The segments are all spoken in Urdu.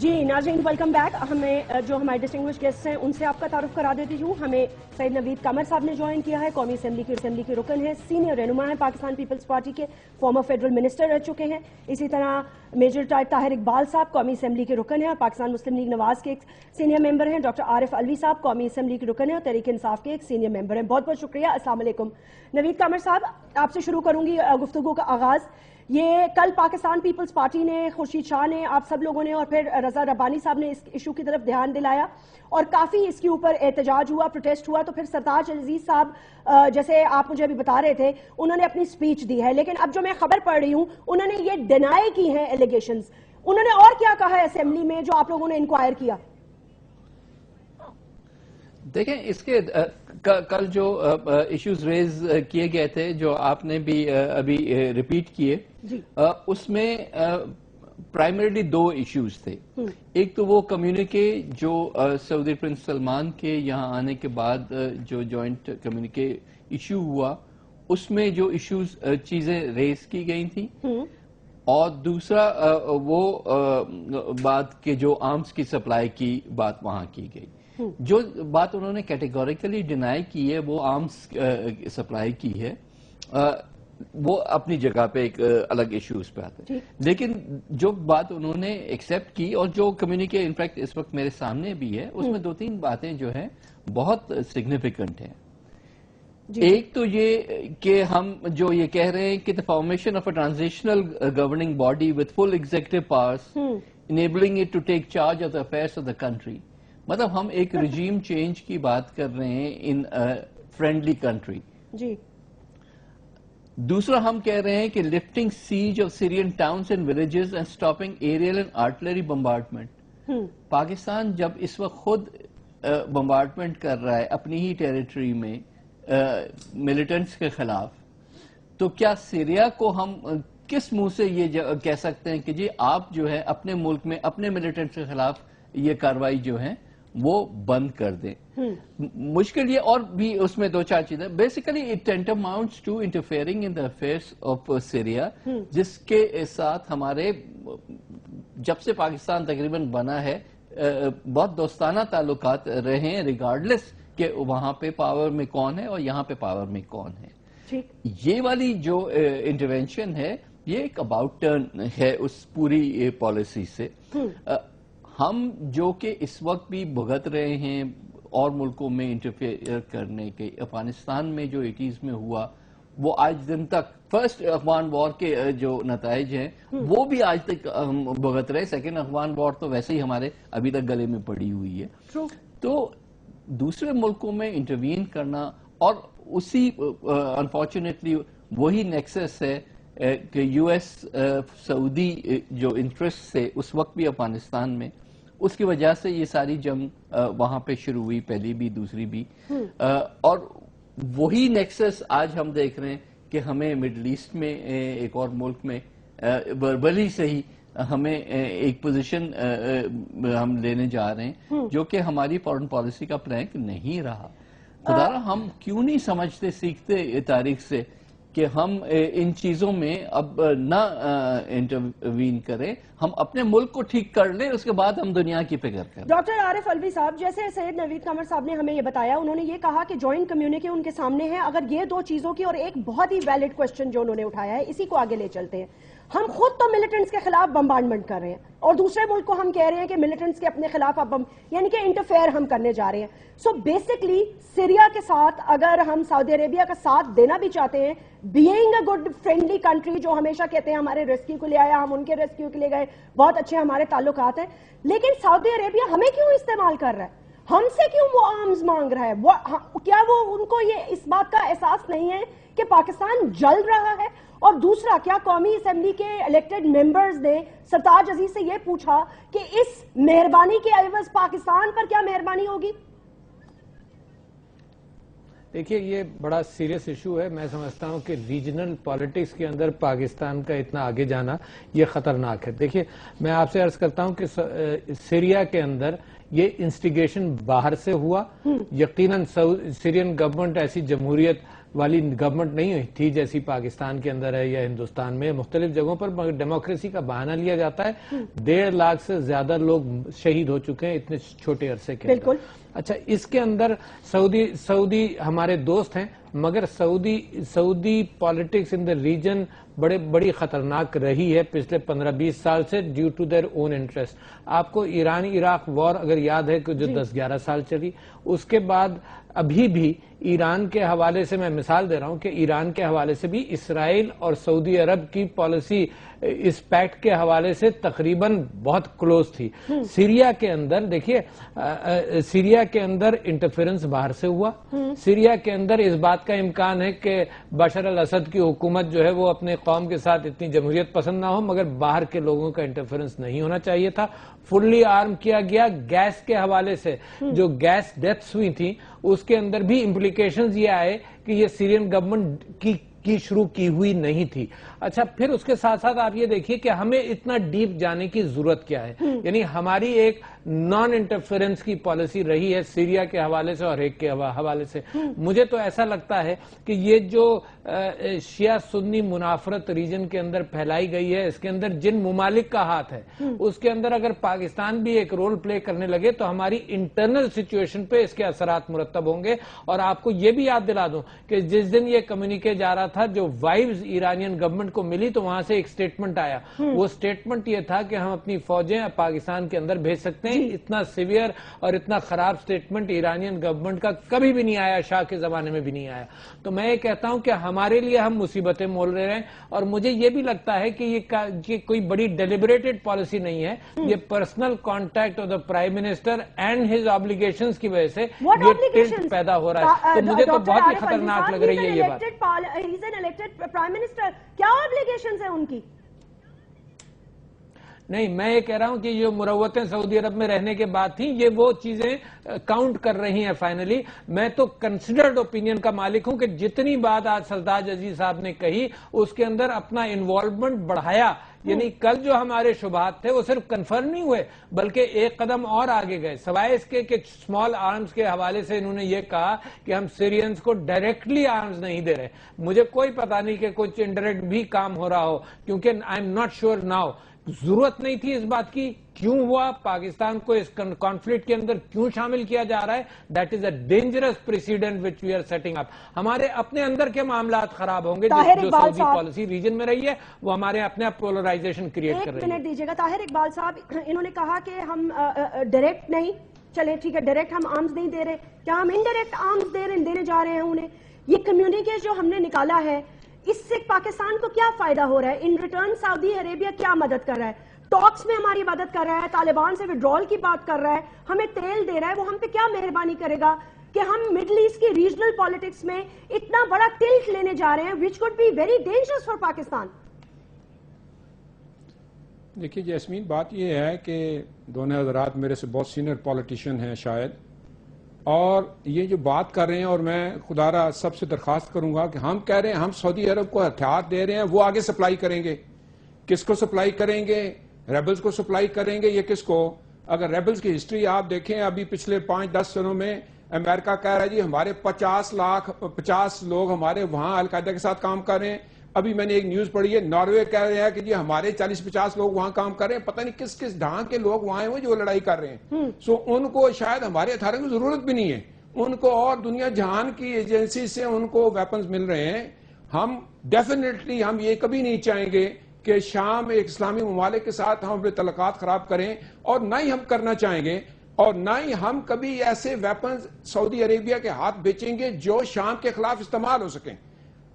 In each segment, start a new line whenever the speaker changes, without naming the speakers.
جی ناظرین ویلکم بیک. ہمیں جو ہمارے ڈسٹنگوش گیسٹ ہیں ان سے آپ کا تعارف کرا دیتی ہوں. ہمیں سید نوید قمر صاحب نے جوائن کیا ہے, قومی اسمبلی کے رکن ہیں, سینئر رہنما ہیں پاکستان پیپلز پارٹی کے, فارمر فیڈرل منسٹر رہ چکے ہیں. اسی طرح میجر طاہر اقبال صاحب قومی اسمبلی کے رکن ہیں اور پاکستان مسلم لیگ نواز کے ایک سینئر ممبر ہیں. ڈاکٹر عارف الوی صاحب قومی اسمبلی کے رکن ہیں اور تحریک انصاف کے ایک سینئر ممبر ہیں. بہت بہت شکریہ. السلام علیکم. نوید قمر صاحب, آپ سے شروع کروں گی گفتگو کا آغاز. یہ کل پاکستان پیپلز پارٹی نے, خورشید شاہ نے, آپ سب لوگوں نے اور پھر رضا ربانی صاحب نے اس ایشو کی طرف دھیان دلایا اور کافی اس کے اوپر احتجاج ہوا, پروٹیسٹ ہوا. تو پھر سرتاج عزیز صاحب جیسے آپ مجھے ابھی بتا رہے تھے انہوں نے اپنی سپیچ دی ہے, لیکن اب جو میں خبر پڑھ رہی ہوں انہوں نے یہ ڈینائی کی ہیں ایلیگیشنز. انہوں نے اور کیا کہا ہے اسمبلی میں جو آپ لوگوں نے انکوائر کیا؟
دیکھیں اس کے کل جو ایشوز ریز کیے گئے تھے جو آپ نے بھی ابھی ریپیٹ کیے, اس میں پرائمریلی دو ایشوز تھے. ایک تو وہ کمیونیکے جو سعودی پرنس سلمان کے یہاں آنے کے بعد جو جوائنٹ کمیونیکے ایشو ہوا, اس میں جو ایشوز چیزیں ریز کی گئی تھیں, اور دوسرا وہ بات کہ جو آرمز کی سپلائی کی بات وہاں کی گئی. جو بات انہوں نے کیٹیگوریکلی ڈینائی کی ہے وہ آرمز سپلائی کی ہے, وہ اپنی جگہ پہ ایک الگ ایشوز پہ آتا ہے. لیکن جو بات انہوں نے ایکسیپٹ کی اور جو کمیونیکے انفیکٹ اس وقت میرے سامنے بھی ہے, اس میں دو تین باتیں جو ہیں بہت سگنیفیکنٹ ہیں. ایک تو یہ کہ ہم جو یہ کہہ رہے ہیں کہ the formation of a transitional governing body with full executive powers enabling it to take charge of the affairs of the country, مطلب ہم ایک رجیم چینج کی بات کر رہے ہیں ان فرینڈلی کنٹری.
جی.
دوسرا ہم کہہ رہے ہیں کہ lifting siege of Syrian towns and villages and stopping aerial and artillery bombardment. Pakistan جب اس وقت خود بمبارڈمنٹ کر رہا ہے اپنی ہی ٹیریٹری میں ملیٹنٹس کے خلاف, تو کیا سیریا کو ہم کس منہ سے یہ کہہ سکتے ہیں کہ جی آپ جو ہے اپنے ملک میں اپنے ملیٹنٹس کے خلاف یہ کاروائی جو ہے وہ بند کر دیں. مشکل یہ اور بھی اس میں دو چار چیزیں. Basically it tantamounts to interfering in the affairs of Syria, جس کے ساتھ ہمارے جب سے پاکستان تقریباً بنا ہے بہت دوستانہ تعلقات رہے ہیں, ریگارڈلیس کہ وہاں پہ پاور میں کون ہے اور یہاں پہ پاور میں کون ہے. یہ والی جو انٹرونشن ہے یہ ایک اباؤٹ ٹرن ہے اس پوری پالیسی سے. ہم جو کہ اس وقت بھی بھگت رہے ہیں اور ملکوں میں انٹرفیئر کرنے کے, افغانستان میں جو 80s میں ہوا وہ آج دن تک فرسٹ افغان وار کے جو نتائج ہیں وہ بھی آج تک ہم بھگت رہے. سیکنڈ افغان وار تو ویسے ہی ہمارے ابھی تک گلے میں پڑی ہوئی ہے. تو دوسرے ملکوں میں انٹروین کرنا, اور اسی انفارچونیٹلی وہی نیکسس ہے کہ یو ایس سعودی جو انٹرسٹ سے اس وقت بھی افغانستان میں, اس کی وجہ سے یہ ساری جنگ وہاں پہ شروع ہوئی, پہلی بھی دوسری بھی. اور وہی نیکسس آج ہم دیکھ رہے ہیں کہ ہمیں مڈل ایسٹ میں ایک اور ملک میں بربلی سے ہی ہمیں ایک پوزیشن ہم لینے جا رہے ہیں جو کہ ہماری فارن پالیسی کا پلانک نہیں رہا. خدا را ہم کیوں نہیں سمجھتے سیکھتے تاریخ سے کہ ہم ان چیزوں میں اب نہ انٹروین کریں, ہم اپنے ملک کو ٹھیک کر لیں, اس کے بعد ہم دنیا کی فکر کریں.
ڈاکٹر عارف الوی صاحب, جیسے سید نوید قمر صاحب نے ہمیں یہ بتایا, انہوں نے یہ کہا کہ جوائنٹ کمیونیکے ان کے سامنے ہے. اگر یہ دو چیزوں کی, اور ایک بہت ہی ویلڈ کوسچن جو انہوں نے اٹھایا ہے, اسی کو آگے لے چلتے ہیں. ہم خود تو ملیٹنٹس کے خلاف بمبارڈمنٹ کر رہے ہیں اور دوسرے ملک کو ہم کہہ رہے ہیں کہ ملیٹنٹس کے اپنے خلاف اب یعنی کہ انٹرفیئر ہم کرنے جا رہے ہیں. سو بیسکلی سیریا کے ساتھ اگر ہم سعودی عربیہ کا ساتھ دینا بھی چاہتے ہیں, being a good friendly country جو ہمیشہ کہتے ہیں ہمارے ریسکیو کے لیے آیا, ہم ان کے ریسکیو کے لیے گئے, بہت اچھے ہمارے تعلقات ہیں, لیکن سعودی عربیہ ہمیں کیوں استعمال کر رہا ہے, ہم سے کیوں وہ آرمز مانگ رہا ہے؟ کیا وہ ان کو یہ اس بات کا احساس نہیں ہے کہ پاکستان جل رہا ہے؟ اور دوسرا, کیا قومی اسمبلی کے الیکٹڈ ممبرز نے سرتاج عزیز سے یہ پوچھا کہ اس مہربانی کے عوض پاکستان پر کیا مہربانی ہوگی؟
دیکھیے یہ بڑا سیریس ایشو ہے. میں سمجھتا ہوں کہ ریجنل پالیٹکس کے اندر پاکستان کا اتنا آگے جانا یہ خطرناک ہے. دیکھیے میں آپ سے عرض کرتا ہوں کہ سیریا کے اندر یہ انسٹیگیشن باہر سے ہوا. یقیناً سیرین گورنمنٹ ایسی جمہوریت والی گورنمنٹ نہیں تھی جیسی پاکستان کے اندر ہے یا ہندوستان میں مختلف جگہوں پر ڈیموکریسی کا بہانہ لیا جاتا ہے. 1.5 لاکھ سے زیادہ لوگ شہید ہو چکے ہیں اتنے چھوٹے عرصے کے اندر. اچھا اس کے اندر سعودی ہمارے دوست ہیں مگر سعودی پالیٹکس ان دا ریجن بڑی خطرناک رہی ہے پچھلے 15-20 سال سے due to their own interest. آپ کو ایران عراق وار اگر یاد ہے کہ جو 10-11 سال چلی, اس کے بعد ابھی بھی ایران کے حوالے سے, میں مثال دے رہا ہوں کہ ایران کے حوالے سے بھی اسرائیل اور سعودی عرب کی پالیسی اس پیکٹ کے حوالے سے تقریباً بہت کلوز تھی. سیریا کے اندر دیکھیے, سیریا کے اندر انٹرفیرنس باہر سے ہوا. سیریا کے اندر اس بات کا امکان ہے کہ بشار الاسد کی حکومت جو ہے وہ اپنے قوم کے ساتھ اتنی جمہوریت پسند نہ ہو, مگر باہر کے لوگوں کا انٹرفیرنس نہیں ہونا چاہیے تھا. فلی آرم کیا گیا. گیس کے حوالے سے جو گیس ڈیتھس ہوئی تھیں اس کے اندر بھی امپلیکیشنز یہ آئے کہ یہ سیرین گورنمنٹ کی شروع کی ہوئی نہیں تھی. اچھا پھر اس کے ساتھ ساتھ آپ یہ دیکھیے کہ ہمیں اتنا ڈیپ جانے کی ضرورت کیا ہے. یعنی ہماری ایک نان انٹرفیرنس کی پالیسی رہی ہے سیریا کے حوالے سے اور ایک کے حوالے سے. مجھے تو ایسا لگتا ہے کہ یہ جو شیعہ سنی منافرت ریجن کے اندر پھیلائی گئی ہے, اس کے اندر جن ممالک کا ہاتھ ہے اس کے اندر اگر پاکستان بھی ایک رول پلے کرنے لگے تو ہماری انٹرنل سچویشن پہ اس کے اثرات مرتب ہوں گے. اور آپ کو یہ بھی یاد دلا دوں کہ جس دن یہ کمیونیکے جا رہا تھا, جو وائبز ایرانین گورنمنٹ کو ملی تو وہاں سے ایک سٹیٹمنٹ آیا. وہ سٹیٹمنٹ یہ تھا کہ ہم اپنی فوجیں پاکستان کے اندر بھیج سکتے ہیں. اتنا سیویئر اور اتنا خراب سٹیٹمنٹ ایرانین گورنمنٹ کا کبھی بھی نہیں آیا, شاہ کے زمانے میں بھی نہیں آیا. تو میں یہ کہتا ہوں کہ ہمارے لیے ہم مصیبتیں مول رہے ہیں, اور مجھے یہ بھی لگتا ہے کہ یہ کوئی بڑی ڈیلیبریٹڈ پالیسی نہیں ہے. یہ personal contact of the prime minister and his obligations کی وجہ سے یہ ٹلٹ پیدا ہو رہا ہے. تو مجھے تو بہت ہی خطرناک لگ رہی ہے یہ بات.
کیا اوبلیگیشنز ہیں ان کی؟
نہیں, میں یہ کہہ رہا ہوں کہ یہ مروتیں سعودی عرب میں رہنے کے بعد تھیں, یہ وہ چیزیں کاؤنٹ کر رہی ہیں فائنلی. میں تو کنسیڈرڈ اوپینین کا مالک ہوں کہ جتنی بات آج سرتاج عزیز صاحب نے کہی اس کے اندر اپنا انوالومنٹ بڑھایا. یعنی کل جو ہمارے شبہات تھے وہ صرف کنفرم نہیں ہوئے بلکہ ایک قدم اور آگے گئے, سوائے اس کے کہ اسمال آرمز کے حوالے سے انہوں نے یہ کہا کہ ہم سیرینز کو ڈائریکٹلی آرمز نہیں دے رہے. مجھے کوئی پتہ نہیں کہ کچھ انڈائریکٹ بھی کام ہو رہا ہو, کیونکہ I am not sure now. ضرورت نہیں تھی اس بات کی, کیوں ہوا, پاکستان کو اس کانفلکٹ کے اندر کیوں شامل کیا جا رہا ہے. That is a dangerous precedent which we are setting up. ہمارے اپنے اندر کے معاملات خراب ہوں گے. جو سعودی پالیسی ریجن میں رہی ہے وہ ہمارے اپنے پولرائزیشن کریٹ کر رہی ہے.
ایک منٹ دیجیے گا. طاہر اقبال صاحب, انہوں نے کہا کہ ہم ڈائریکٹ نہیں, چلے ٹھیک ہے, ڈائریکٹ ہم آرمز نہیں دے رہے, کیا ہم انڈائریکٹ آرمز دینے جا رہے ہیں انہیں؟ یہ کمیونیکے جو ہم نے نکالا ہے اس سے پاکستان کو کیا فائدہ ہو رہا ہے؟ ان ریٹرن سعودی عربیہ کیا مدد کر رہا ہے؟ ٹاکس میں ہماری مدد کر رہا ہے, طالبان سے وڈرال کی بات کر رہا ہے, ہمیں تیل دے رہا ہے, وہ ہم پہ کیا مہربانی کرے گا کہ ہم مڈل ایسٹ کی ریجنل پالیٹکس میں اتنا بڑا ٹلٹ لینے جا رہے ہیں which could be very dangerous for Pakistan.
دیکھیے جیسمین, بات یہ ہے کہ دونوں حضرات میرے سے بہت سینئر پولیٹیشین ہیں شاید, اور یہ جو بات کر رہے ہیں, اور میں خدا را سب سے درخواست کروں گا کہ ہم کہہ رہے ہیں ہم سعودی عرب کو ہتھیار دے رہے ہیں, وہ آگے سپلائی کریں گے. کس کو سپلائی کریں گے؟ ریبلز کو سپلائی کریں گے یا کس کو؟ اگر ریبلز کی ہسٹری آپ دیکھیں, ابھی پچھلے 5-10 سنوں میں امریکہ کہہ رہا ہے جی ہمارے 50 لوگ ہمارے وہاں القاعدہ کے ساتھ کام کر رہے ہیں. ابھی میں نے ایک نیوز پڑھی ہے, ناروے کہہ رہے ہیں کہ جی ہمارے 40-50 لوگ وہاں کام کر رہے ہیں. پتہ نہیں کس کس ڈھانگ کے لوگ وہاں ہیں جو لڑائی کر رہے ہیں. ان کو شاید ہمارے ہتھیاروں کی ضرورت بھی نہیں ہے, ان کو اور دنیا جہان کی ایجنسی سے ان کو ویپنز مل رہے ہیں. ہم ڈیفینیٹلی ہم یہ کبھی نہیں چاہیں گے کہ شام ایک اسلامی ممالک کے ساتھ ہم اپنے تعلقات خراب کریں, اور نہ ہی ہم کرنا چاہیں گے, اور نہ ہی ہم کبھی ایسے ویپنز سعودی عربیہ کے ہاتھ بیچیں گے جو شام کے خلاف استعمال ہو سکیں.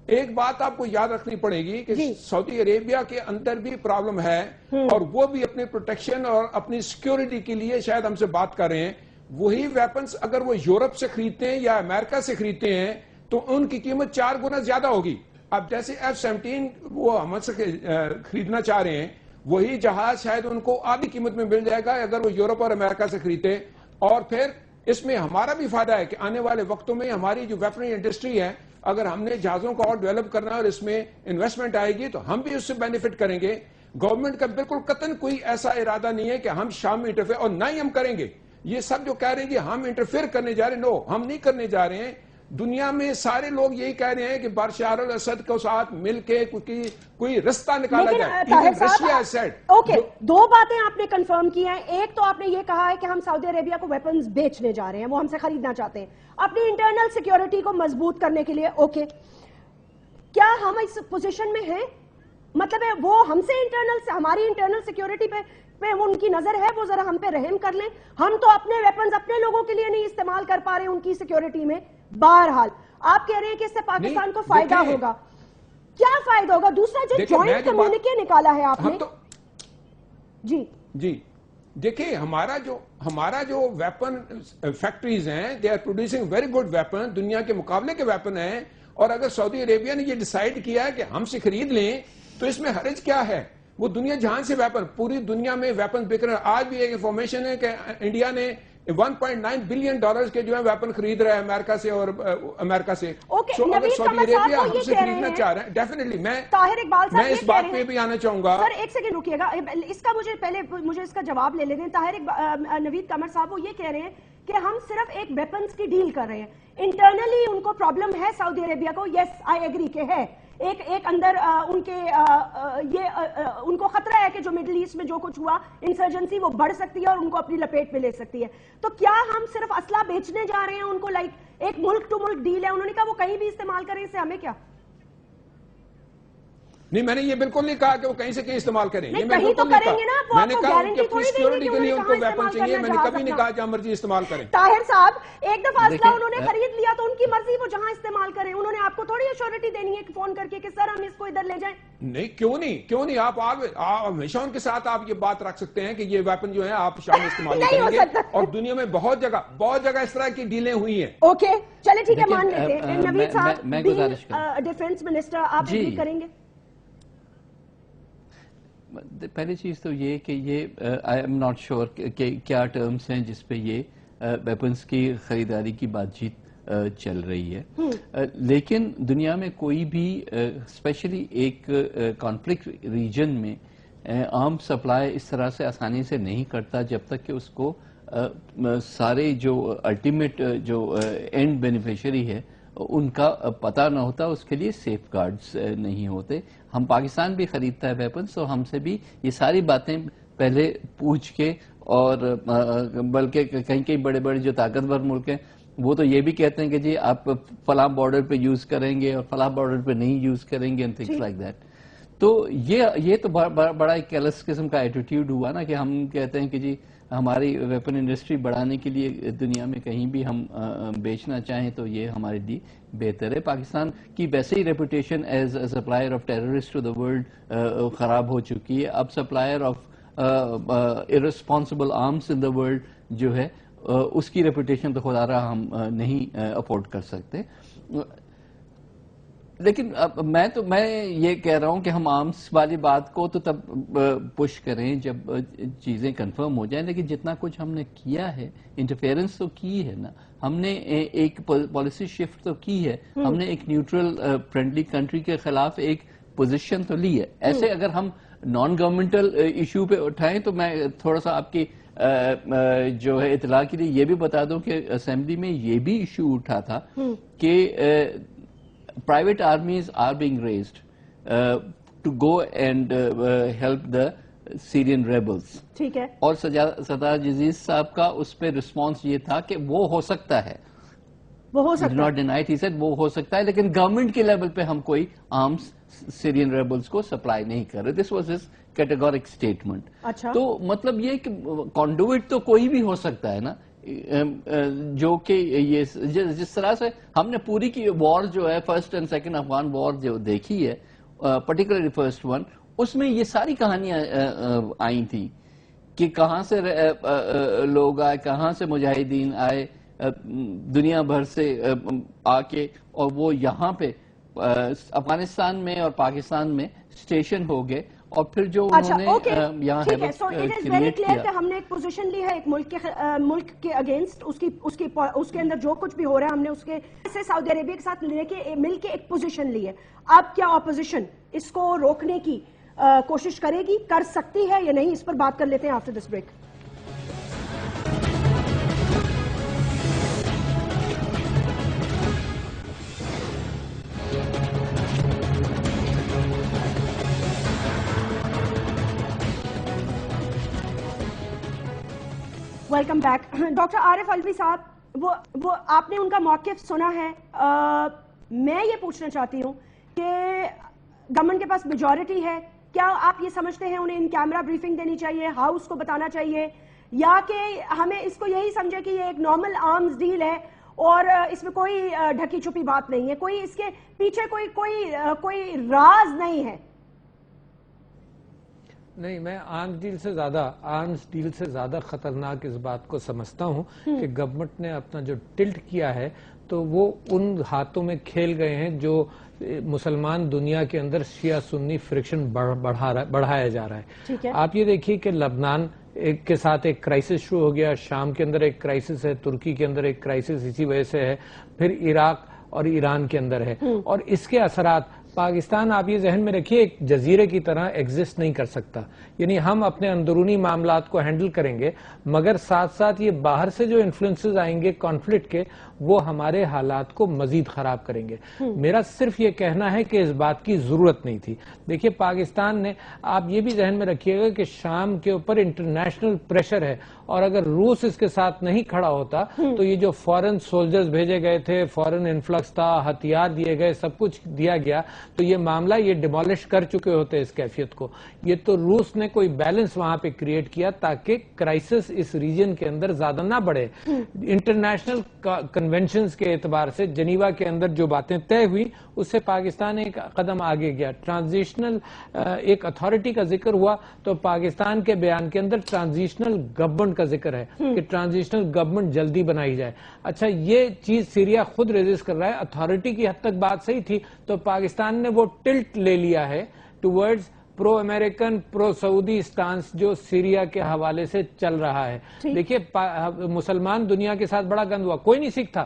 ایک بات آپ کو یاد رکھنی پڑے گی کہ سعودی عربیہ کے اندر بھی پرابلم ہے, اور وہ بھی اپنے پروٹیکشن اور اپنی سیکیورٹی کے لیے شاید ہم سے بات کر رہے ہیں. وہی ویپنز اگر وہ یورپ سے خریدتے ہیں یا امریکہ سے خریدتے ہیں تو ان کی قیمت 4 گنا زیادہ ہوگی. اب جیسے F-17 وہ ہم سے خریدنا چاہ رہے ہیں, وہی جہاز شاید ان کو آدھی قیمت میں مل جائے گا اگر وہ یورپ اور امریکہ سے خریدتے. اور پھر اس میں ہمارا بھی فائدہ ہے کہ آنے والے وقتوں میں ہماری جو ویپنری انڈسٹری ہے, اگر ہم نے جہازوں کو اور ڈیولپ کرنا ہے اور اس میں انویسٹمنٹ آئے گی تو ہم بھی اس سے بینیفٹ کریں گے. گورنمنٹ کا بالکل قطعاً کوئی ایسا ارادہ نہیں ہے کہ ہم شام میں انٹرفیئر, اور نہ ہی ہم کریں گے. یہ سب جو کہہ رہے ہیں کہ ہم انٹرفیئر کرنے جا رہے ہیں, نو, ہم نہیں کرنے جا رہے ہیں. دنیا میں سارے لوگ یہی کہہ رہے ہیں کہ بشار الاسد کو ساتھ مل کے کوئی رستہ نکالا جائے. Russia set.
اوکے, دو باتیں آپ نے کنفرم کی ہیں. ایک تو آپ نے یہ کہا ہے کہ ہم سعودی عربیہ کو ویپنز بیچنے جا رہے ہیں, وہ ہم سے خریدنا چاہتے ہیں اپنی انٹرنل سیکیورٹی کو مضبوط کرنے کے لیے. اوکے, کیا ہم اس پوزیشن میں ہیں؟ مطلب ہے وہ ہم سے ہماری انٹرنل سیکیورٹی پہ ان کی نظر ہے, وہ ذرا ہم پہ رحم کر لیں. ہم تو اپنے ویپنز اپنے لوگوں کے لیے نہیں استعمال کر پا رہے ان کی سیکیورٹی میں. بہرحال آپ کہہ رہے ہیں کہ اس سے پاکستان کو فائدہ ہوگا. کیا فائدہ ہوگا؟ دوسرا جو جوائنٹ کمیونیکے نکالا ہے آپ نے.
جی دیکھیں, ہمارا جو ویپن فیکٹریز ہیں, they are producing very good weapon, دنیا کے مقابلے کے ویپن ہیں. اور اگر سعودی عربیہ نے یہ ڈیسائیڈ کیا ہے کہ ہم سے خرید لیں تو اس میں حرج کیا ہے؟ وہ دنیا جہاں سے ویپن, پوری دنیا میں ویپن بک رہے ہیں. آج بھی ایک انفارمیشن ہے کہ انڈیا نے $1.9 بلین کے جو ہے ویپن خرید رہا ہے امریکہ سے, اور امریکہ سے. اگر سعودی عربیہ ہم سے خریدنا چاہ رہے ہیں, ڈیفینیٹلی میں اس بات پہ بھی آنا چاہوں گا.
سر ایک سیکنڈ رکیے گا, اس کا مجھے اس کا جواب لے لیتے ہیں. نوید قمر صاحب وہ یہ کہہ رہے ہیں کہ ہم صرف ایک ویپنز کی ڈیل کر رہے ہیں. انٹرنلی ان کو پرابلم ہے سعودی عربیہ کو. یس آئی ایگری کہ ہے ایک اندر ان کو خطرہ ہے کہ جو مڈل ایسٹ میں جو کچھ ہوا انسرجنسی وہ بڑھ سکتی ہے اور ان کو اپنی لپیٹ میں لے سکتی ہے. تو کیا ہم صرف اسلحہ بیچنے جا رہے ہیں ان کو, لائک ایک ملک ٹو ملک ڈیل ہے؟ انہوں نے کہا وہ کہیں بھی استعمال کریں, اس سے ہمیں کیا.
نہیں, میں نے یہ بالکل نہیں کہا کہ وہ کہیں سے کہیں استعمال کریں.
یہ کہیں تو کریں گے نا,
میں نے کہا کہ اپنی سیکیورٹی کے لیے ان کو ویپن چاہیے. میں نے کبھی نہیں کہا جہاں مرضی استعمال کریں.
طاہر صاحب, ایک دفعہ اسلحہ انہوں نے خرید لیا تو ان کی مرضی, وہ جہاں استعمال کریں. انہوں نے آپ کو تھوڑی ایشورٹی دینی ہے کہ فون کر کے کہ سر ہم اس کو ادھر لے جائیں.
نہیں, کیوں نہیں, آپ ہمیشہ ان کے ساتھ آپ یہ بات رکھ سکتے ہیں کہ یہ ویپن جو ہے آپ شام میں استعمال کریں گے. اور دنیا میں بہت جگہ اس طرح کی ڈیلیں ہوئی ہیں.
اوکے چلے ٹھیک ہے, مان لیتے ہیں. نوید صاحب ڈیفنس منسٹر, آپ ایگری کریں گے؟
پہلی چیز تو یہ کہ یہ آئی ایم ناٹ شیور کہ کیا ٹرمز ہیں جس پہ یہ ویپنز کی خریداری کی بات چیت چل رہی ہے. لیکن دنیا میں کوئی بھی اسپیشلی ایک کانفلکٹ ریجن میں آرم سپلائی اس طرح سے آسانی سے نہیں کرتا جب تک کہ اس کو سارے جو الٹیمیٹ جو اینڈ بینیفیشری ہے ان کا پتہ نہ ہوتا, اس کے لیے سیف گارڈز نہیں ہوتے. ہم پاکستان بھی خریدتا ہے ویپنز, تو ہم سے بھی یہ ساری باتیں پہلے پوچھ کے, اور بلکہ کہیں بڑے بڑے جو طاقتور ملک ہیں وہ تو یہ بھی کہتے ہیں کہ جی آپ فلاں بارڈر پہ یوز کریں گے اور فلاں بارڈر پہ نہیں یوز کریں گے, اینڈ تھنگس لائک دیٹ. تو یہ تو بڑا ایک کیلس قسم کا ایٹیٹیوڈ ہوا نا, کہ ہم کہتے ہیں کہ جی ہماری ویپن انڈسٹری بڑھانے کے لیے دنیا میں کہیں بھی ہم بیچنا چاہیں تو یہ ہمارے لیے بہتر ہے. پاکستان کی ویسے ہی reputation as a supplier of terrorist to the world خراب ہو چکی ہے. اب supplier of irresponsible arms in the world جو ہے اس کی ریپوٹیشن تو خدا رہا ہم نہیں افورڈ کر سکتے. لیکن میں یہ کہہ رہا ہوں کہ ہم آرمس والی بات کو تو تب پش کریں جب چیزیں کنفرم ہو جائیں. لیکن جتنا کچھ ہم نے کیا ہے, انٹرفیئرنس تو کی ہے نا, ہم نے ایک پالیسی شفٹ تو کی ہے, ہم نے ایک نیوٹرل فرینڈلی کنٹری کے خلاف ایک پوزیشن تو لی ہے. ایسے اگر ہم نان گورنمنٹل ایشو پہ اٹھائیں تو میں تھوڑا سا آپ کی جو ہے اطلاع کے لیے یہ بھی بتا دوں کہ اسمبلی میں یہ بھی ایشو اٹھا تھا کہ private armies are being raised to go and help the Syrian rebels.
ٹھیک ہے.
اور سجاد عزیز صاحب کا اس پہ رسپانس یہ تھا کہ وہ ہو سکتا ہے, not denied, he said وہ ہو سکتا ہے, لیکن گورنمنٹ کے لیول پہ ہم کوئی آرمز سیرین ریبلز کو سپلائی نہیں کر رہے. This was his categoric statement. تو مطلب یہ کہ کانڈویٹ تو کوئی بھی ہو سکتا ہے نا, جو کہ یہ جس طرح سے ہم نے پوری کی وار جو ہے فرسٹ اینڈ سیکنڈ افغان وار جو دیکھی ہے, پرٹیکولرلی فرسٹ ون, اس میں یہ ساری کہانیاں آئی تھیں کہ کہاں سے لوگ آئے, کہاں سے مجاہدین آئے دنیا بھر سے آ کے, اور وہ یہاں پہ افغانستان میں اور پاکستان میں اسٹیشن ہو گئے, اور پھر جو انہوں نے یہاں
کریٹ کیا کہ ہم نے ایک پوزیشن لی ہے ایک ملک کے اگینسٹ, اس کے اندر جو کچھ بھی ہو رہا ہے ہم نے اس کے سے سعودی عربیہ کے ساتھ مل کے ایک پوزیشن لی ہے. اب کیا اپوزیشن اس کو روکنے کی کوشش کرے گی, کر سکتی ہے یا نہیں, اس پر بات کر لیتے ہیں after this break. Welcome back. Doctor Arif Alvi sahab, وہ آپ نے ان کا موقف سنا ہے. میں یہ پوچھنا چاہتی ہوں کہ گورنمنٹ کے پاس میجورٹی ہے, کیا آپ یہ سمجھتے ہیں انہیں ان کیمرہ بریفنگ دینی چاہیے, ہاؤس کو بتانا چاہیے, یا کہ ہمیں اس کو یہی سمجھے کہ یہ ایک نارمل آرمز ڈیل ہے اور اس میں کوئی ڈھکی چھپی بات نہیں ہے, کوئی اس کے پیچھے کوئی راز نہیں ہے؟
نہیں, میں آرمز ڈیل سے زیادہ خطرناک اس بات کو سمجھتا ہوں کہ گورنمنٹ نے اپنا جو ٹلٹ کیا ہے تو وہ ان ہاتھوں میں کھیل گئے ہیں جو مسلمان دنیا کے اندر شیعہ سنی فرکشن بڑھایا جا رہا ہے. آپ یہ دیکھیے کہ لبنان کے ساتھ ایک کرائسس شروع ہو گیا, شام کے اندر ایک کرائسس ہے, ترکی کے اندر ایک کرائسس اسی وجہ سے ہے, پھر عراق اور ایران کے اندر ہے, اور اس کے اثرات پاکستان, آپ یہ ذہن میں رکھیے, ایک جزیرے کی طرح ایگزسٹ نہیں کر سکتا. یعنی ہم اپنے اندرونی معاملات کو ہینڈل کریں گے, مگر ساتھ ساتھ یہ باہر سے جو انفلوئنسز آئیں گے کانفلکٹ کے, وہ ہمارے حالات کو مزید خراب کریں گے. میرا صرف یہ کہنا ہے کہ اس بات کی ضرورت نہیں تھی. دیکھیے پاکستان نے, آپ یہ بھی ذہن میں رکھیے گا کہ شام کے اوپر انٹرنیشنل پریشر ہے, اور اگر روس اس کے ساتھ نہیں کھڑا ہوتا تو یہ جو فورن سولجرز بھیجے گئے تھے, فورن انفلکس تھا, ہتھیار دیے گئے, سب کچھ دیا گیا, تو یہ معاملہ یہ ڈیمولش کر چکے ہوتے اس کیفیت کو. یہ تو روس نے کوئی بیلنس وہاں پہ کریٹ کیا تاکہ کرائسس اس ریجن کے اندر زیادہ نہ بڑھے. انٹرنیشنل کنونشنز کے اعتبار سے جنیوا کے اندر جو باتیں طے ہوئی, اس سے پاکستان ایک قدم آگے گیا. ٹرانزیشنل ایک اتھارٹی کا ذکر ہوا تو پاکستان کے بیان کے اندر ٹرانزیشنل گورنمنٹ کا ذکر ہے کہ ٹرانزیشنل گورنمنٹ جلدی بنائی جائے. اچھا, یہ چیز سیریا خود ریزسٹ کر رہا ہے. اتھارٹی کی حد تک بات صحیح تھی, تو پاکستان نے وہ ٹلٹ لے لیا ہے ٹورڈز پرو امریکن پرو سعودی سٹانس جو سیریا کے حوالے سے چل رہا ہے. دیکھیے مسلمان دنیا کے ساتھ بڑا گند ہوا, کوئی نہیں سیکھتا,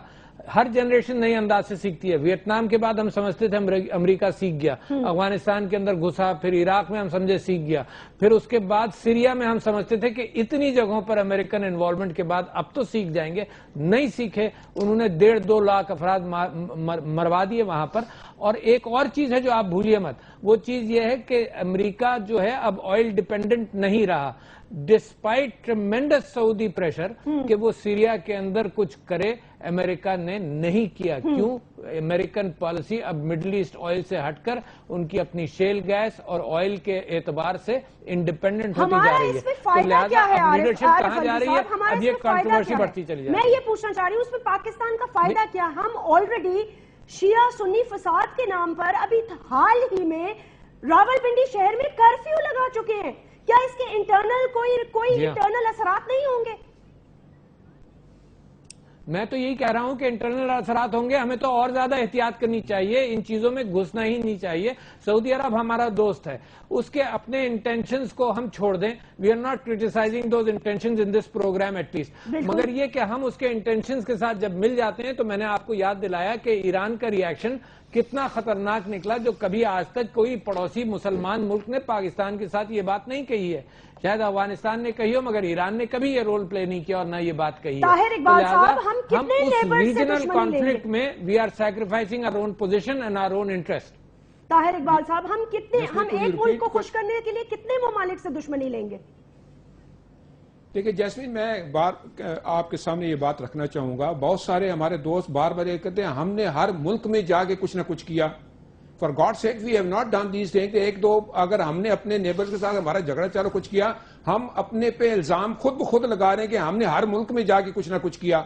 ہر جنریشن نئے انداز سے سیکھتی ہے. ویتنام کے بعد ہم سمجھتے تھے امریکہ سیکھ گیا, افغانستان کے اندر گھسا, پھر عراق میں ہم سمجھے سیکھ گیا, پھر اس کے بعد سیریا میں ہم سمجھتے تھے کہ اتنی جگہوں پر امریکن انوالومنٹ کے بعد اب تو سیکھ جائیں گے. نہیں سیکھے, انہوں نے 1.5-2 لاکھ افراد مروا دیے وہاں پر. اور ایک اور چیز ہے جو آپ بھولیے مت, وہ چیز یہ ہے کہ امریکہ جو ہے اب آئل ڈیپینڈنٹ نہیں رہا, ڈسپائٹ ٹریمنڈس سعودی پریشر کہ وہ سیریا کے اندر کچھ کرے, امریکہ نے نہیں کیا. کیوں؟ امریکن پالیسی اب مڈل ایسٹ آئل سے ہٹ کر ان کی اپنی شیل گیس اور آئل کے اعتبار سے انڈیپینڈنٹ ہوتی جا رہی ہے. تو لہٰذا اب لیڈرشپ کہاں جا رہی ہے, اب یہ کنٹروورسی بڑھتی چلی جا رہی ہے.
میں یہ پوچھنا چاہ رہی ہوں, اس میں پاکستان کا فائدہ کیا؟ ہم آلریڈی شیعہ سنی فساد کے نام پر ابھی حال ہی میں راولپنڈی شہر میں کرفیو لگا چکے ہیں. کیا اس کے انٹرنل کوئی انٹرنل اثرات نہیں ہوں گے؟
میں تو یہی کہہ رہا ہوں کہ انٹرنل اثرات ہوں گے. ہمیں تو اور زیادہ احتیاط کرنی چاہیے, ان چیزوں میں گھسنا ہی نہیں چاہیے. سعودی عرب ہمارا دوست ہے, اس کے اپنے انٹینشنز کو ہم چھوڑ دیں. We are not criticising those intentions in this programme at least, مگر یہ کہ ہم اس کے انٹینشنز کے ساتھ جب مل جاتے ہیں, تو میں نے آپ کو یاد دلایا کہ ایران کا ریاکشن کتنا خطرناک نکلا, جو کبھی آج تک کوئی پڑوسی مسلمان ملک نے پاکستان کے ساتھ یہ بات نہیں کہی ہے. شاید افغانستان نے کہی ہو, مگر ایران نے کبھی یہ رول پلے نہیں کیا اور نہ یہ بات کہی ہے. ہم اس ریجنل کانفلکٹ میں we are sacrificing our own position and our own interest.
Tahir Iqbal صاحب, ہم ایک ملک کو خوش کرنے کے لیے کتنے ممالک سے دشمنی لیں گے؟
دیکھیں جیسمین, میں آپ کے سامنے یہ بات رکھنا چاہوں گا. بہت سارے ہمارے دوست بار بار یہ کہتے ہیں ہم نے ہر ملک میں جا کے کچھ نہ کچھ کیا. For God sake we have not done these things. ایک دو اگر ہم نے اپنے نیبرز کے ساتھ ہمارا جھگڑا چالو کچھ کیا, ہم اپنے پہ الزام خود بخود لگا رہے ہیں کہ ہم نے ہر ملک میں جا کے کچھ نہ کچھ کیا.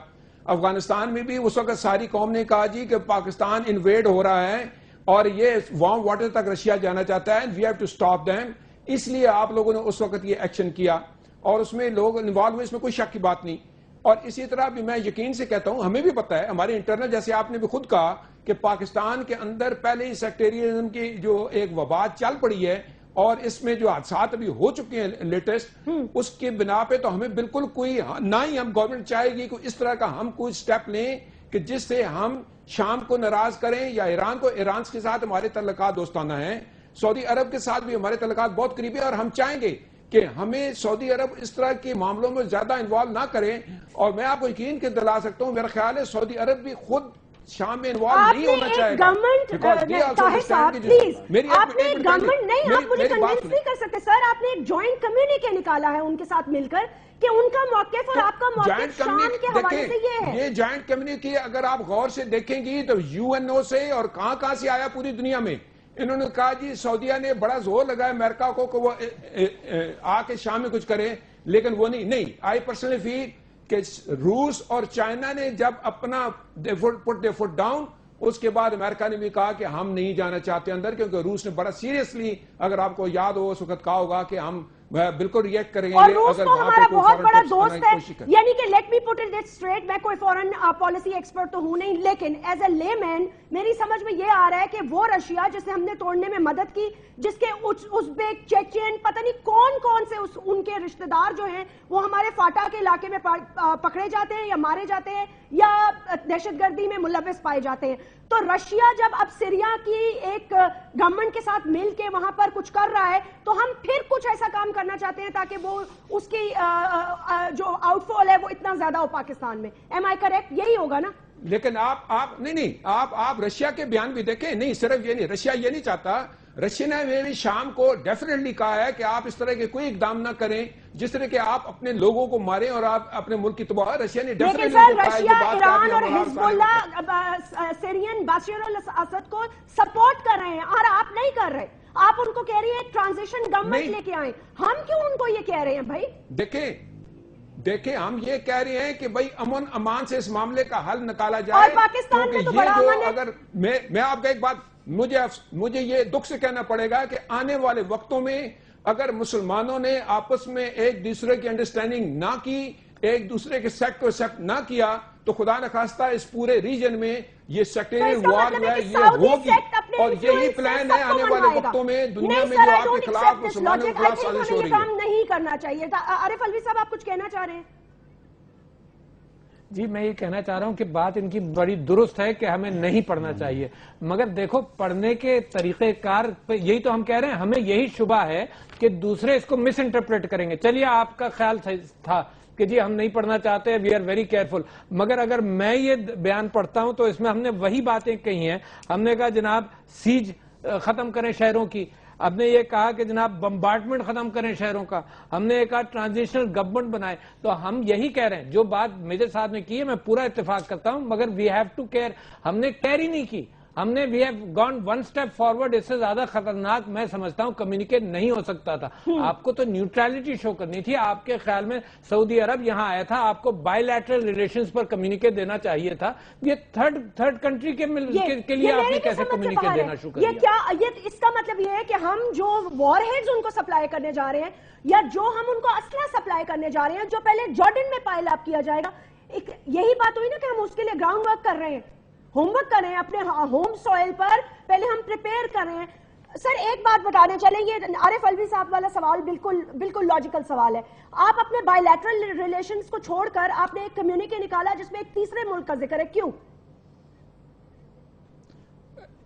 افغانستان میں بھی اس وقت ساری قوم نے کہا جی کہ پاکستان انویڈ ہو رہا ہے اور یہ وارم واٹر تک رشیا جانا چاہتا ہے, we have to stop them. اس لیے آپ لوگوں نے اس وقت یہ ایکشن کیا اور اس میں لوگ انوالو ہوئے, اس میں کوئی شک کی بات نہیں. اور اسی طرح بھی میں یقین سے کہتا ہوں, ہمیں بھی پتا ہے ہمارے انٹرنل, جیسے آپ نے بھی خود کہا کہ پاکستان کے اندر پہلے ہی سیکٹریزم کی جو ایک وبا چل پڑی ہے اور اس میں جو حادثات ابھی ہو چکے ہیں لیٹسٹ, اس کے بنا پہ تو ہمیں بالکل کوئی, نہ ہی ہم گورنمنٹ چاہے گی کہ اس طرح کا ہم کوئی سٹیپ لیں کہ جس سے ہم شام کو ناراض کریں یا ایران کو. ایران کے ساتھ ہمارے تعلقات دوستانہ ہیں, سعودی عرب کے ساتھ بھی ہمارے تعلقات بہت قریبی ہیں, اور ہم چاہیں گے کہ ہمیں سعودی عرب اس طرح کے معاملوں میں زیادہ انوالو نہ کریں. اور میں آپ کو یقین کے دلا سکتا ہوں, میرا خیال ہے سعودی عرب بھی خود شام میں انوالو نہیں ہونا چاہے گا.
آپ نے گورنمنٹ نہیں, آپ مجھے کنونس نہیں کر سکتے سر. آپ نے ایک جوائنٹ کمیونیکے نکالا ہے ان کے ساتھ مل کر کہ ان کا موقف اور آپ کا موقف شام کے حوالے سے یہ ہے.
یہ جوائنٹ کمیونٹی اگر آپ غور سے دیکھیں گی تو UN سے اور کہاں سے آیا پوری دنیا میں. انہوں نے کہا جی سعودیہ نے بڑا زور لگایا امریکہ کو کہ وہ آ کے شام میں کچھ کرے, لیکن وہ نہیں. آئی پرسنلی فیل کہ روس اور چائنا نے جب اپنا پٹ دے فٹ ڈاؤن, اس کے بعد امریکہ نے بھی کہا کہ ہم نہیں جانا چاہتے اندر, کیونکہ روس نے بڑا سیریسلی, اگر آپ کو یاد ہو اس وقت کہا ہوگا کہ ہم بالکل ریئیکٹ کریں گے
اور روس تو ہمارا بہت بڑا دوست ہے. یعنی کہ let me put it straight, میں کوئی فورن پالیسی ایکسپرٹ تو ہوں نہیں, لیکن ایز اے لے مین میری سمجھ میں یہ آ رہا ہے کہ وہ رشیا جسے ہم نے توڑنے میں مدد کی, جس کے ازبیک, چیچین, پتہ نہیں کون سے ان کے رشتہ دار جو ہیں وہ ہمارے فاٹا کے علاقے میں پکڑے جاتے ہیں یا مارے جاتے ہیں یا دہشت گردی میں ملوث پائے جاتے ہیں. تو رشیا جب اب سیریا کی ایک گورنمنٹ کے ساتھ مل کے وہاں پر کچھ کر رہا ہے تو ہم پھر کچھ ایسا کام کرنا چاہتے ہیں تاکہ وہ اس کی جو آؤٹ فال ہے وہ اتنا زیادہ ہو پاکستان میں. Am I correct? یہی ہوگا نا.
لیکن آپ رشیا کے بیان بھی دیکھیں. نہیں صرف یہ نہیں, رشیا یہ نہیں چاہتا. رشیا نے بھی شام کو ڈیفینیٹلی کہا ہے کہ آپ اس طرح کے کوئی اقدام نہ کریں جس طرح کہ آپ اپنے لوگوں کو ماریں اور آپ اپنے ملک کی تباہ. رشیا نے
ڈیفینیٹلی رشیا, ایران اور حزب اللہ سیرین بشار الاسد کو سپورٹ کر رہے ہیں اور آپ نہیں کر رہے. آپ ان کو کہہ رہی ہیں ٹرانزیشن گورنمنٹ لے کے آئیں. ہم کیوں ان کو یہ کہہ رہے ہیں بھائی؟
دیکھیں ہم یہ کہہ رہے ہیں کہ بھائی امن امان سے اس معاملے کا حل نکالا جائے.
اور پاکستان میں تو بڑا امن ہے.
اگر میں آپ کا ایک بات, مجھے یہ دکھ سے کہنا پڑے گا کہ آنے والے وقتوں میں اگر مسلمانوں نے آپس میں ایک دوسرے کی انڈرسٹینڈنگ نہ کی, ایک دوسرے کے سیکٹ کو ایکسپٹ نہ کیا, تو خدا نخواستہ اس پورے ریجن میں یہ سیکٹریل وار جو ہے یہ ہوگی. اور یہی پلان ہے آنے والے وقتوں میں دنیا میں جو آپ کے خلاف مسلمانوں کے خلاف سازش ہو رہی ہے.
نہیں کرنا چاہیے تھا. عارف الوی صاحب آپ کچھ کہنا چاہ رہے ہیں؟
جی میں یہ کہنا چاہ رہا ہوں کہ بات ان کی بڑی درست ہے کہ ہمیں نہیں پڑھنا چاہیے, مگر دیکھو پڑھنے کے طریقہ کار یہی تو ہم کہہ رہے ہیں. ہمیں یہی شبہ ہے کہ دوسرے اس کو مس انٹرپریٹ کریں گے. چلیے آپ کا خیال تھا کہ جی ہم نہیں پڑھنا چاہتے, وی آر ویری کیئرفل, مگر اگر میں یہ بیان پڑھتا ہوں تو اس میں ہم نے وہی باتیں کہی ہیں. ہم نے کہا جناب سیج ختم کریں شہروں کی, ہم نے یہ کہا کہ جناب بمبارڈمنٹ ختم کریں شہروں کا, ہم نے یہ کہا ٹرانزیشنل گورنمنٹ بنائے. تو ہم یہی کہہ رہے ہیں. جو بات میجر صاحب نے کی ہے میں پورا اتفاق کرتا ہوں, مگر وی ہیو ٹو کیئر. ہم نے کیئر ہی نہیں کی, ہم نے we have gone one step forward. اس سے زیادہ خطرناک میں سمجھتا ہوں کمیونیکیٹ نہیں ہو سکتا تھا. آپ کو تو نیوٹرلٹی شو کرنی تھی. آپ کے خیال میں سعودی عرب یہاں آیا تھا, آپ کو by lateral relations per communicate دینا چاہیے تھا. یہ تھرڈ کنٹری کے لیے آپ نے کیسے کمیونیکیٹ دینا شروع کر دیا؟
یہ اس کا مطلب یہ ہے کہ ہم جو وار ہیڈز ان کو سپلائی کرنے جا رہے ہیں یا جو ہم ان کو اسلحہ سپلائی کرنے جا رہے ہیں جو پہلے جارڈن میں پائل اپ کیا جائے گا, یہی بات ہوئی نا کہ ہم اس کے لیے گراؤنڈ ورک کر رہے ہیں, ہوم ورک کر رہے ہیں اپنے ہوم سوئل پر, پہلے ہم پریپیئر کر رہے ہیں. سر ایک بات بتانے چلیں, یہ عارف الوی صاحب والا سوال بالکل لاجیکل سوال ہے. آپ اپنے بائی لیٹرل ریلیشنز کو چھوڑ کر آپ نے ایک کمیونیکے نکالا جس میں ایک تیسرے ملک کا ذکر ہے, کیوں؟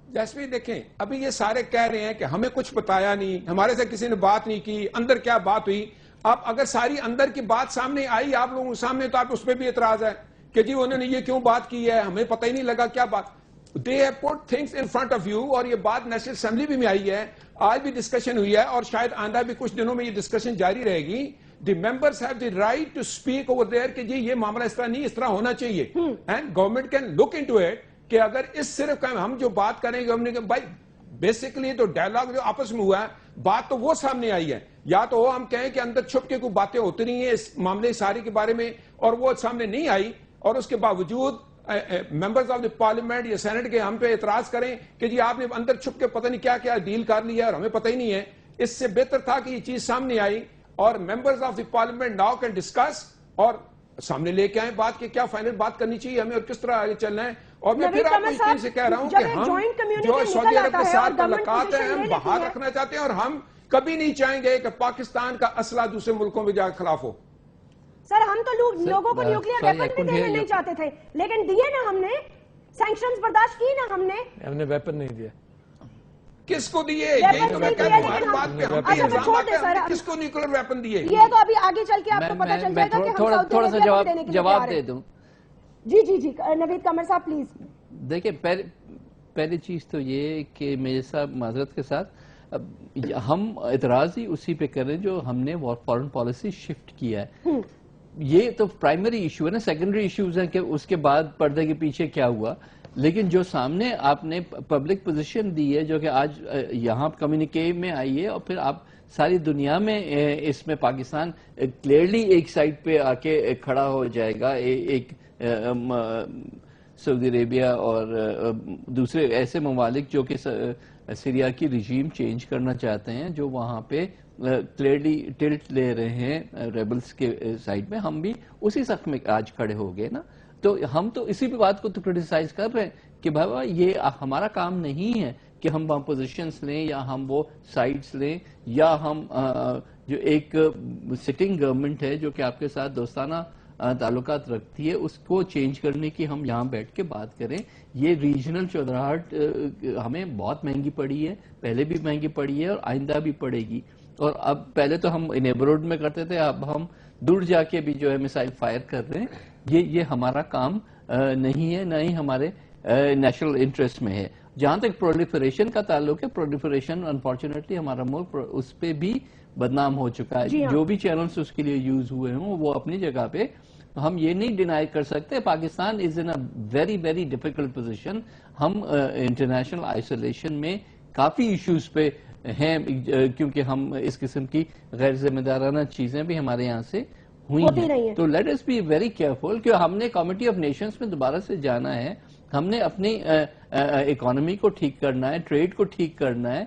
جیسمین دیکھیں, ابھی یہ سارے کہہ رہے ہیں کہ ہمیں کچھ بتایا نہیں, ہمارے سے کسی نے بات نہیں کی, اندر کیا بات ہوئی. اب اگر ساری اندر کی بات سامنے آئی آپ لوگوں کے سامنے تو آپ اس پہ بھی اعتراض ہے کہ جی انہوں نے یہ کیوں بات کی ہے, ہمیں پتہ ہی نہیں لگا کیا بات. They have put things in front of you, اور یہ بات نیشنل اسمبلی بھی میں آئی ہے, آج بھی ڈسکشن ہوئی ہے اور شاید آئندہ بھی کچھ دنوں میں یہ ڈسکشن جاری رہے گی. The members have the right to speak over there کہ جی یہ معاملہ اس طرح نہیں, اس طرح ہونا چاہیے. And government can look into it کہ اگر اس صرف ہم جو بات کریں گے, ہم نے بھائی بیسیکلی تو ڈائلاگ جو آپس میں ہوا ہے, بات تو وہ سامنے آئی ہے. یا تو ہم کہیں کہ اندر چھپ کے کوئی باتیں ہوتی رہی ہیں اس معاملے ساری کے بارے میں اور وہ سامنے نہیں آئی, اور اس کے باوجود ممبرز آف دی پارلیمنٹ یا سینٹ کے ہم پہ اعتراض کریں کہ جی آپ نے اندر چھپ کے پتہ نہیں کیا کیا ڈیل کر لیا اور ہمیں پتہ ہی نہیں ہے. اس سے بہتر تھا کہ یہ چیز سامنے آئی اور members of the parliament now can discuss اور سامنے لے کے آئیں بات کہ کیا فائنل بات کرنی چاہیے ہمیں اور کس طرح آگے چلنا ہے. اور میں پھر آپ کو اس چیز سے کہہ رہا ہوں کہ ہم جو سعودی عرب کے ساتھ تعلقات ہیں ہم بحال رکھنا چاہتے ہیں اور ہم کبھی نہیں چاہیں گے کہ پاکستان کا اسلحہ دوسرے ملکوں میں جا کے خلاف ہو.
سر ہم تو لوگوں کو نیوکلیئر ویپن بھی دینے نہیں چاہتے تھے, لیکن دیے نا ہم نے, سینکشنز برداشت کی نا ہم نے
ویپن نہیں دیا.
کس کو دیے؟ یہی تو میں کہتا ہوں ہر بات پہ ہم بھی الزام آتے ہیں, کس کو نیوکلیئر ویپن دیے؟
یہ تو ابھی آگے چل کے آپ کو پتہ چل جائے گا کہ ہم
تھوڑا سا جواب دے دوں.
جی نوید قمر صاحب پلیز.
دیکھیں پہلی چیز تو یہ کہ میرے ساتھ معذرت کے ساتھ ہم اعتراض ہی اسی پہ کر رہے ہیں جو ہم نے فارن پالیسی شفٹ کیا ہے. یہ تو پرائمری ایشو ہے نا. سیکنڈری ایشوز ہیں کہ اس کے بعد پردے کے پیچھے کیا ہوا. لیکن جو سامنے آپ نے پبلک پوزیشن دی ہے جو کہ آج یہاں کمیونیکے میں آئی ہے اور پھر آپ ساری دنیا میں اس میں پاکستان کلیئرلی ایک سائڈ پہ آ کے کھڑا ہو جائے گا. ایک سعودی عربیہ اور دوسرے ایسے ممالک جو کہ سیریا کی رجیم چینج کرنا چاہتے ہیں, جو وہاں پہ کلیئرلی ٹلٹ لے رہے ہیں ریبلز کے سائڈ میں, ہم بھی اسی سخت میں آج کھڑے ہو گئے نا. تو ہم تو اسی بات کو تو کرٹیسائز کر رہے ہیں کہ بابا یہ ہمارا کام نہیں ہے کہ ہم وہاں پوزیشنز لیں یا ہم وہ سائڈز لیں, یا ہم جو ایک سٹنگ گورنمنٹ ہے جو کہ آپ کے ساتھ دوستانہ تعلقات رکھتی ہے اس کو چینج کرنے کی ہم یہاں بیٹھ کے بات کریں. یہ ریجنل چودراہٹ ہمیں بہت مہنگی پڑی ہے, پہلے بھی مہنگی پڑی ہے اور آئندہ بھی پڑے گی. اور اب پہلے تو ہم نیبرہڈ میں کرتے تھے, اب ہم دور جا کے بھی جو ہے میسائل فائر کر رہے ہیں. یہ ہمارا کام نہیں ہے, نہ ہی ہمارے نیشنل انٹرسٹ میں ہے. جہاں تک پرولیفریشن کا تعلق ہے, پرولیفریشن انفارچونیٹلی ہمارا ملک اس پہ بھی بدنام ہو چکا ہے. جو بھی چینلز اس کے لیے یوز ہوئے ہوں وہ اپنی جگہ پہ, ہم یہ نہیں ڈینائی کر سکتے. Pakistan is in very very difficult position. ہم انٹرنیشنل آئسولیشن میں کافی ایشوز پہ ہیں کیونکہ ہم اس قسم کی غیر ذمہ دارانہ چیزیں بھی ہمارے یہاں سے ہوئی ہیں. تو let us be very careful کہ ہم نے کمیٹی آف نیشنز میں دوبارہ سے جانا ہے. ہم نے اپنی اکانومی کو ٹھیک کرنا ہے, ٹریڈ کو ٹھیک کرنا ہے.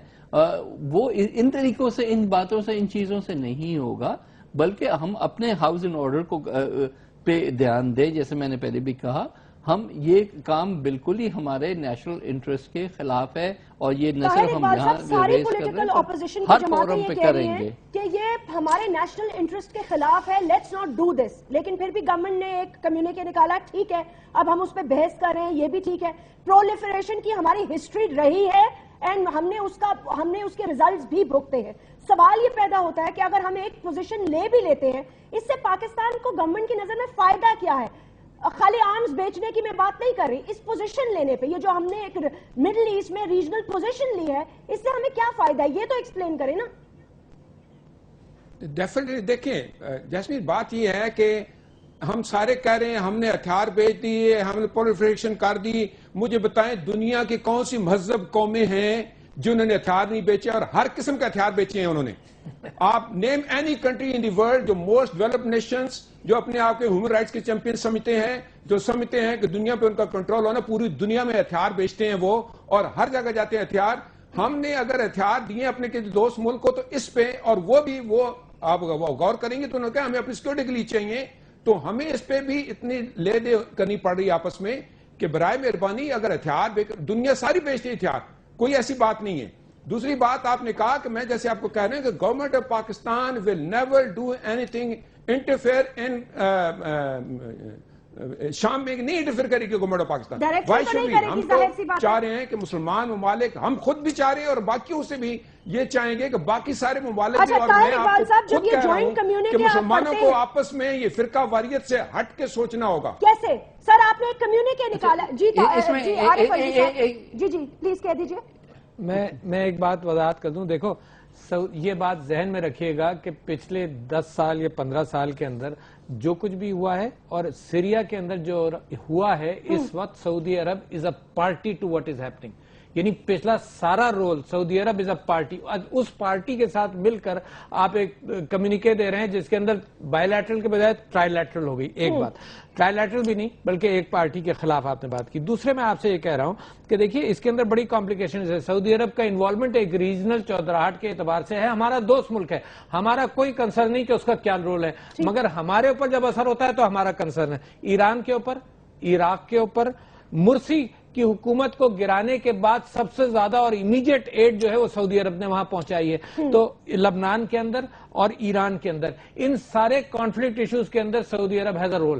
وہ ان طریقوں سے, ان باتوں سے, ان چیزوں سے نہیں ہوگا, بلکہ ہم اپنے ہاؤس اینڈ آرڈر کو پہ دھیان دیں. جیسے میں نے پہلے بھی کہا, ہم یہ کام بالکل ہی ہمارے نیشنل انٹرسٹ کے خلاف ہے, اور یہ نہ صرف ہم یہاں
ساری پولیٹیکل اپوزیشن کی جماعتیں یہ کہہ رہی ہیں کہ یہ ہمارے نیشنل انٹرسٹ کے خلاف ہے, لیٹس ناٹ ڈو دس. لیکن پھر بھی گورنمنٹ نے ایک کمیونیکے نکالا, ٹھیک ہے اب ہم اس پہ بحث کر رہے ہیں, یہ بھی ٹھیک ہے. پرولیفریشن کی ہماری ہسٹری رہی ہے اینڈ ہم نے اس کے ریزلٹس بھی بھگتے ہیں. سوال یہ پیدا ہوتا ہے کہ اگر ہم ایک پوزیشن لے بھی لیتے ہیں, اس سے پاکستان کو گورنمنٹ کی نظر میں فائدہ کیا ہے؟ خالی آرمز بیچنے کی میں بات نہیں کر رہی, اس پوزیشن لینے پہ, یہ جو ہم نے ایک مڈل ایسٹ میں ریجنل پوزیشن لی ہے, اس سے ہمیں کیا فائدہ ہے, یہ تو ایکسپلین کریں نا.
ڈیفینیٹلی دیکھیں جیسمین, بات یہ ہے کہ ہم سارے کہہ رہے ہیں ہم نے ہتھیار بیچ دیے, ہم نے پرولیفریشن کر دی. مجھے بتائیں دنیا کی کون سی مہذب قومیں ہیں جنہوں نے ہتھیار نہیں بیچے, اور ہر قسم کے ہتھیار بیچے ہیں انہوں نے. آپ name any country in the world جو موسٹ ڈیولپڈ نیشنز, جو اپنے آپ کے ہیومن رائٹس کے چیمپئن سمجھتے ہیں, جو سمجھتے ہیں کہ دنیا پہ ان کا کنٹرول ہونا, پوری دنیا میں ہتھیار بیچتے ہیں وہ, اور ہر جگہ جاتے ہیں ہتھیار. ہم نے اگر ہتھیار دیے اپنے کے دوست ملک کو تو اس پہ, اور وہ بھی آپ غور کریں گے تو انہوں نے کہا ہمیں اپنی سیکورٹی کے لیے چاہیے, تو ہمیں اس پہ بھی اتنی لے دے کرنی پڑ رہی ہے آپس میں کہ برائے مہربانی اگر ہتھیار دنیا ساری بیچتی ہے ہتھیار, کوئی ایسی بات نہیں ہے. دوسری بات آپ نے کہا کہ میں جیسے آپ کو کہہ رہے ہیں کہ government of Pakistan will never do anything interfere in شام میں نہیں انٹرفیئر کرے گی government of Pakistan. Why should we? ہم تو چاہ رہے ہیں کہ مسلمان ممالک, ہم خود بھی چاہ رہے ہیں اور باقیوں سے بھی یہ چاہیں گے کہ باقی سارے ممالک بھی, اور میں آپ کو خود کہہ رہا ہوں کہ مسلمانوں کو آپس میں یہ فرقہ واریت سے ہٹ کے سوچنا ہوگا.
کیسے سر آپ نے ایک کمیونیکے نکالا؟ جی پلیز کہہ دیجئے.
میں ایک بات وضاحت کر دوں. دیکھو یہ بات ذہن میں رکھیے گا کہ پچھلے 10 سال یا 15 سال کے اندر جو کچھ بھی ہوا ہے, اور سیریا کے اندر جو ہوا ہے اس وقت, Saudi Arab is a party to what is happening. یعنی پچھلا سارا role Saudi Arab is a party. اس پارٹی کے ساتھ مل کر آپ ایک کمیونیکے دے رہے ہیں جس کے اندر بائی لیٹرل کے بجائے ٹرائی لیٹرل ہو گئی. ایک بات, ٹرائی لیٹرل بھی نہیں بلکہ ایک پارٹی کے خلاف آپ نے بات کی. دوسرے میں آپ سے یہ کہہ رہا ہوں کہ دیکھیے اس کے اندر بڑی کمپلیکیشن ہے. سعودی عرب کا انوالومنٹ ایک ریجنل چودراہٹ کے اعتبار سے ہے, ہمارا دوست ملک ہے, ہمارا کوئی کنسرن نہیں کہ اس کا کیا رول ہے, مگر ہمارے اوپر جب اثر ہوتا ہے تو ہمارا کنسرن ہے. ایران کے اوپر, عراق کے اوپر, مرسی کی حکومت کو گرانے کے بعد سب سے زیادہ اور امیڈیٹ ایڈ جو ہے وہ سعودی عرب نے وہاں پہنچائی ہے. تو لبنان کے اندر اور ایران کے اندر، ان سارے کانفلکٹ ایشوز کے اندر Saudi Arab has a role.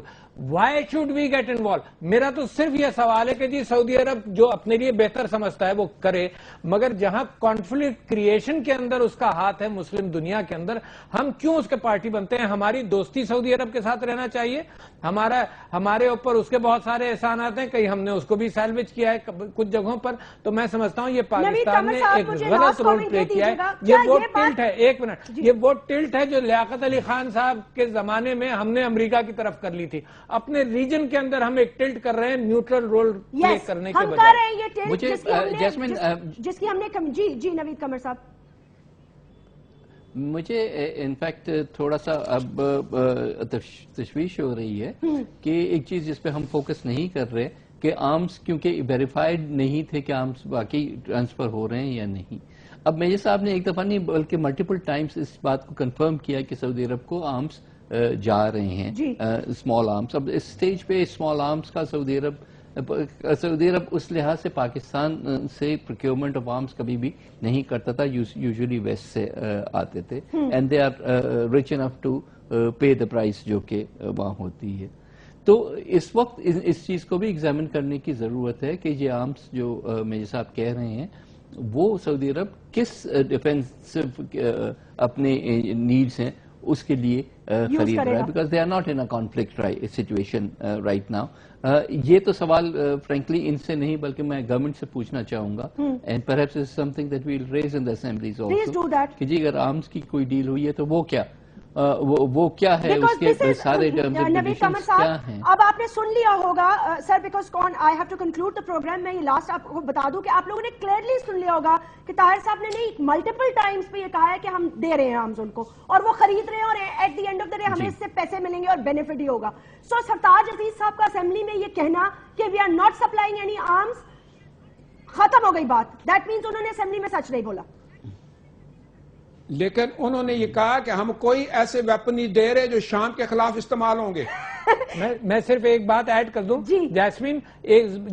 Why should we get involve? میرا تو صرف یہ سوال ہے کہ جی سعودی عرب جو اپنے لیے بہتر سمجھتا ہے وہ کرے، مگر جہاں کانفلکٹ کریشن کے اندر اس کا ہاتھ ہے مسلم دنیا کے اندر، ہم کیوں اس کے پارٹی بنتے ہیں؟ ہماری دوستی سعودی عرب کے ساتھ رہنا چاہیے. ہمارے اوپر اس کے بہت سارے احسانات ہیں، کہیں ہم نے اس کو بھی سیلویج کیا ہے کچھ جگہوں پر. تو میں سمجھتا ہوں یہ پاکستان نے ایک غلط رول پلے کیا ہے. یہ وہ ٹلٹ ہے، ایک منٹ، یہ وہ ٹلٹ ہے جو لیاقت علی خان صاحب کے زمانے میں ہم نے امریکہ کی طرف کر لی تھی. اپنے ریجن کے اندر ہم ایک ٹلٹ کر رہے ہیں نیوٹرل رول پلے کرنے کے بجائے.
جس کی ہم نے جی نوید قمر صاحب،
مجھے انفیکٹ تھوڑا سا اب تشویش ہو رہی ہے کہ ایک چیز جس پہ ہم فوکس نہیں کر رہے کہ آرمز کیونکہ ویریفائڈ نہیں تھے کہ آرمز باقی ٹرانسفر ہو رہے ہیں یا نہیں. اب میجر صاحب نے ایک دفعہ نہیں بلکہ ملٹیپل ٹائمز اس بات کو کنفرم کیا کہ سعودی عرب کو آرمز جا رہے ہیں، اسمال آرمز. اب اس سٹیج پہ اسمال آرمز کا سعودی عرب اس لحاظ سے پاکستان سے پروکیورمنٹ آف آرمز کبھی بھی نہیں کرتا تھا، یوزلی ویسٹ سے آتے تھے، and they are rich enough to pay the price جو کہ وہاں ہوتی ہے. تو اس وقت اس چیز کو بھی ایگزامن کرنے کی ضرورت ہے کہ یہ آرمز جو میجر صاحب کہہ رہے ہیں وہ سعودی عرب کس ڈیفینسو اپنے نیڈز ہیں اس کے لیے خرید رہا ہے، because they are not in a conflict situation right now. یہ تو سوال فرینکلی ان سے نہیں بلکہ میں گورنمنٹ سے پوچھنا چاہوں گا، and perhaps is something that we will raise in the assemblies also, کہ جی اگر آرمز کی کوئی ڈیل ہوئی ہے تو وہ کیا ہے، اس کے سارے ٹرمز اینڈ کنڈیشنز کیا ہیں.
اب آپ نے سن لیا ہوگا sir, because I have to conclude the programme. میں یہ لاسٹ آپ کو بتا دوں کہ آپ لوگوں نے کلیئرلی سن لیا ہوگا کہ طاہر صاحب نے نہیں ملٹیپل ٹائمز پہ یہ کہا ہے کہ ہم دے رہے ہیں آرمز ان کو اور وہ خرید رہے ہیں اور at the end of the day ہمیں اس سے پیسے ملیں گے اور بینیفٹ ہی ہوگا. سو سرتاج عزیز صاحب کا اسمبلی میں یہ کہنا کہ we are not supplying any arms, ختم ہو گئی بات. دیٹ مینس انہوں نے اسمبلی میں سچ نہیں بولا.
لیکن انہوں نے یہ کہا کہ ہم کوئی ایسے ویپن نہیں دے رہے جو شام کے خلاف استعمال ہوں گے.
میں صرف ایک بات ایڈ کر دوں جیسمین،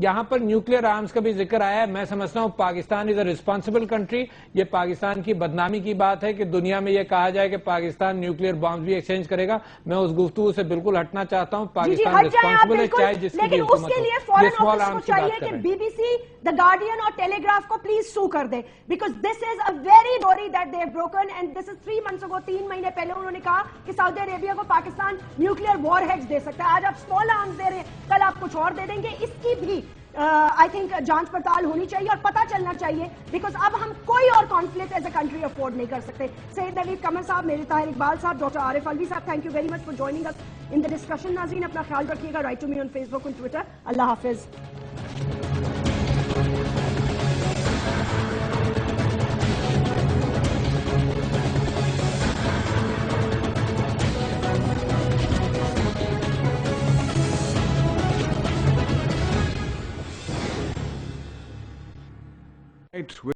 یہاں پر نیوکلیر آرمز کا بھی ذکر آیا ہے. میں سمجھتا ہوں پاکستان از اے ریسپانسبل کنٹری. یہ پاکستان کی بدنامی کی بات ہے کہ دنیا میں یہ کہا جائے کہ پاکستان نیوکلیر بامز بھی ایکسچینج کرے گا. میں اس گفتگو سے بالکل ہٹنا چاہتا ہوں. پاکستان ریسپانسبل ہے چاہے جس کی بھی حکومت ہو. یہ اسمال آرمز کی بات کر رہے ہیں. B B C, the Guardian اور ٹیلی گراف کو پلیز سو کر دیں، because this is a very worry that they have broken and this is 3 months ago. 3 مہینے پہلے انہوں نے کہا کہ سعودی عربیہ کو پاکستان نیوکلیر وار ہیڈز دے سکتا ہے. آج آپ اسمال آرمز دے رہے ہیں، کل آپ کچھ اور دے دیں گے. اس کی بھی آئی تھنک جانچ پڑتال ہونی چاہیے اور پتہ چلنا چاہیے، بیکاز اب ہم کوئی اور conflict as a country afford نہیں کر سکتے. سید نوید قمر صاحب، میرے طاہر اقبال صاحب، doctor Arif Alvi sahab, thank you very much for joining us in the discussion. ناظرین اپنا خیال رکھیے گا. Write to me on Facebook, on Twitter. اللہ حافظ.